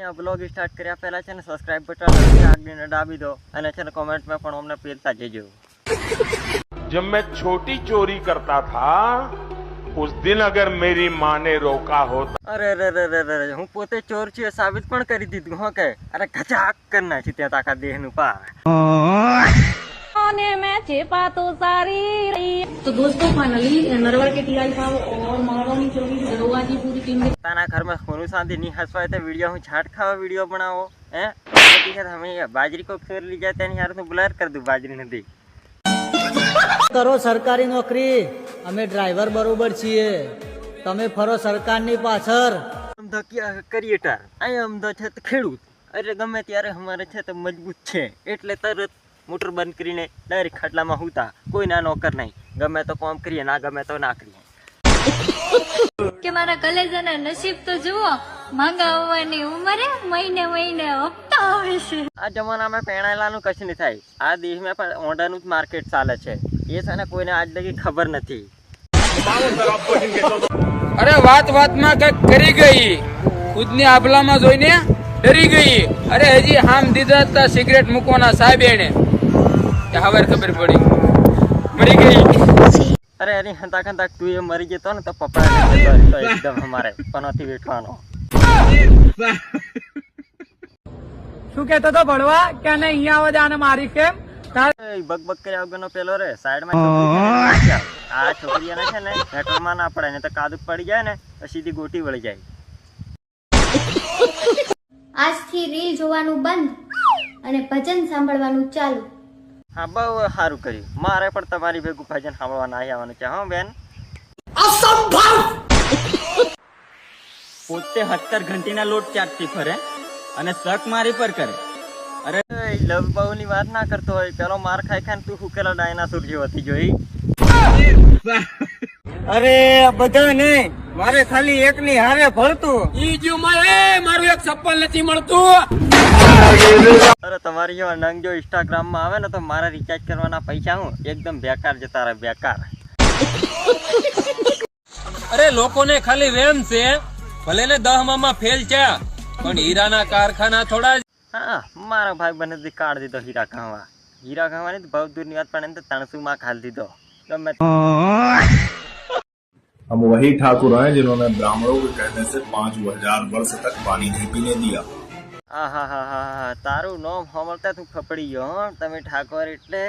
આ blog start કર્યા પહેલા છે ને સબસ્ક્રાઇબ બટન આગળને દાબી દો અને છે ને કોમેન્ટમાં પણ અમને પેલતા જજો। जब मैं छोटी चोरी करता था उस दिन अगर मेरी माँ ने रोका होता। અરે હું પોતે ચોર છું એ સાબિત પણ કરી દીધું હો કે અરે ગજાક કરી નાખી ત્યાં તાકા દેહનું પાર। मैं चेपा तो सारी तो दोस्तों फाइनली नरवर के टीआई था और महारानी चौकी की दरोगा की पूरी टीम ने તાના ઘરમાં સોનું શાંતિ નહીં હસવાય તો વિડીયો હું છાટ ખાવા વિડીયો બનાવો હે ठीक है हमें बाजरी को फेर ली जाते हैं यार तो ब्लर कर दूं बाजरी નથી કરો સરકારી નોકરી, અમે ડ્રાઈવર બરોબર છીએ, તમે ફરો સરકારની પાછળ। અમદા ક્રિએટર આ અમદા છે તો ખેડૂત અરે ગમે ત્યારે અમારે છે તો મજબૂત છે એટલે તરત મોટર બંધ કરીને ડાયરેક્ટ ખાટલામાં હુતા કોઈ ના નોકર નહીં ગમે તો કામ કરીએ ના ગમે તો ના કરીએ કે મારા કલેજાના નસીબ તો જુઓ માંગા હોવાની ઉંમરે મહિને મહિને હપ્તા આવે છે। આ જમાનામાં પહેણાયેલાનું કશું નહીં થાય આ દેશમાં પણ ઓંડાનું જ માર્કેટ ચાલે છે એ છે ને કોઈને આજ લગી ખબર નથી। અરે વાત માં કઈક કરી ગઈ ખુદની આભલામાં જોઈને ડરી ગઈ। અરે હજી હામ દીધા હતા સિગરેટ મૂકવાના સાહેબ એને હવે ખબર પડી મરી ગઈ। અરે અરે હંતા ખંતા તું એ મરી જતો ને તો પપ્પા તો એકદમ અમારે પનોથી વેઠવાનો। શું કેતો તો ભણવા કે નહીં અહીંયા આવો જાને મારી કેમ બગ કર્યા વગરનો પેલો રે સાઈડમાં આ છોકરીઓને છે ને હેટરમાં ના પડે ને તો કાદુ પડી જાય ને તો સીધી ગોટી વળી જાય। આજથી રીલ જોવાનું બંધ અને ભજન સાંભળવાનું ચાલુ। હા બહુ સારું કર્યું મારે પણ તમારી ભેગું ભજન સાંભળવા ના આવવાનું છે હા બેન। પોતે 70 ઘંટીના લોટ ચાટતી ફરે અને શક મારી પર કરે। અરે લવ બહુ ની વાત ના કરતો હોય પેલો માર ખાઈ ખાઈને તું હુકેલા ડાયનાસોર જેવો હતી જોઈ। અરે બધા નહીં, મારે ખાલી એક ની હારે ભળતું ઈ જો મારું એક ચપ્પલ નથી મળતું। અરે તમારી જેવા નંગ જો ઇન્સ્ટાગ્રામ માં આવે ને તો મારા રિચાર્જ કરવાના પૈસા હું એકદમ બેકાર જતા રહે બેકાર। અરે લોકોને ખાલી વેમ છે ભલે ને 10 માં ફેલ છે પણ હીરાના કારખાના થોડા હા મારા ભાઈ બને કાઢ દીધો હીરા ખાવાની તો બહુ દૂરની વાત પણ એને તો 300 માં ખાલી દીધો ગમે। हम वही ठाकुर हैं जिन्होंने ब्राह्मणों के कहने से 5000 वर्ष तक पानी नहीं पीने दिया। હા તારું નામ સાંભળતા તું ખપડી ગયો હો તમે ઠાકોર એટલે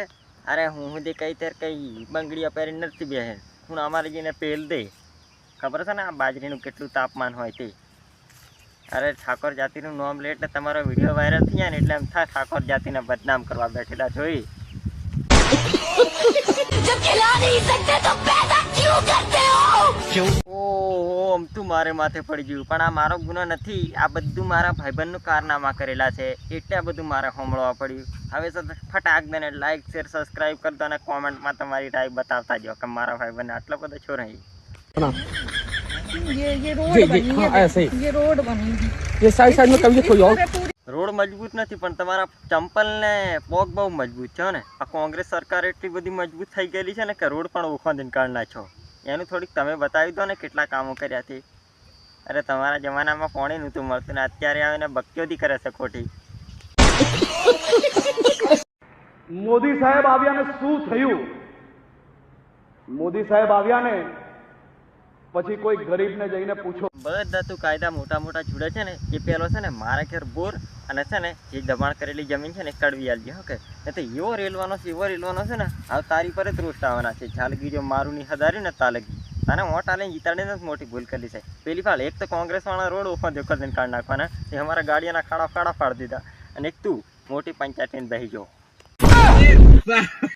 અરે હું સુધી કઈ તેર કઈ બંગડીઓ પહેરી નથી બેહે હું અમારે જઈને પેલ દે ખબર છે ને આ બાજરીનું કેટલું તાપમાન હોય તે। અરે ઠાકોર જાતિનું નામ લે એટલે તમારો વિડીયો વાયરલ થઈ જાય ને એટલે એમ થાય ઠાકોર જાતિને બદનામ કરવા બેઠેલા જોઈ। ઓમ તું મારે માથે પડી ગયું પણ આ મારો ગુનો નથી આ બધું મારા ભાઈબંધનું કારનામા કરેલા છે એટલે આ બધું મારે સાંભળવા પડ્યું। હવે ફટાક દેને લાઈક શેર સબસ્ક્રાઇબ કરતો અને કોમેન્ટમાં તમારી રાય બતાવતા જો કે મારા ભાઈબંધ આટલો બધો છો નહીં। રોડ મજબૂત નથી પણ તમારા ચંપલ ને પગ બહુ મજબૂત છે ને આ કોંગ્રેસ સરકાર એટલી બધી મજબૂત થઈ ગયેલી છે ને કે રોડ પણ ઉખોદીને કાઢી નાખો એનું થોડીક તમે બતાવી દો ને કેટલા કામો કર્યા છે। અરે તમારા જમાનામાં પાણી નહોતું મળતું ને અત્યારે આવીને બક્યોદી કરે છે ખોટી। મોદી સાહેબ આવ્યા ને શું થયું? મોદી સાહેબ આવ્યા ને પછી કોઈ ગરીબને જઈને પૂછો બધા તું કાયદા મોટા મોટા જુડે છે ને એ પેલો છે ને મારા ઘેર બોર અને છે ને જે દબાણ કરેલી જમીન છે ને કડવી આલજી ઓકે ને તો એવો રેલવાનો છે ને હવે તારી પર જ રોસ્ટ આવવાના છે જાલગી જો મારું ની હદારી ને તાલગી તને વોટ આલીને જીતાડીને મોટી ભૂલ કરી છે। પેલી ફાલ એક તો કોંગ્રેસ વાળા રોડ ઉપર દેખોદીને કાઢી નાખવાના એ અમારા ગાડીઓના ખાડા ફાડી દીધા અને એક તું મોટી પંચાયતીને બેસી જો।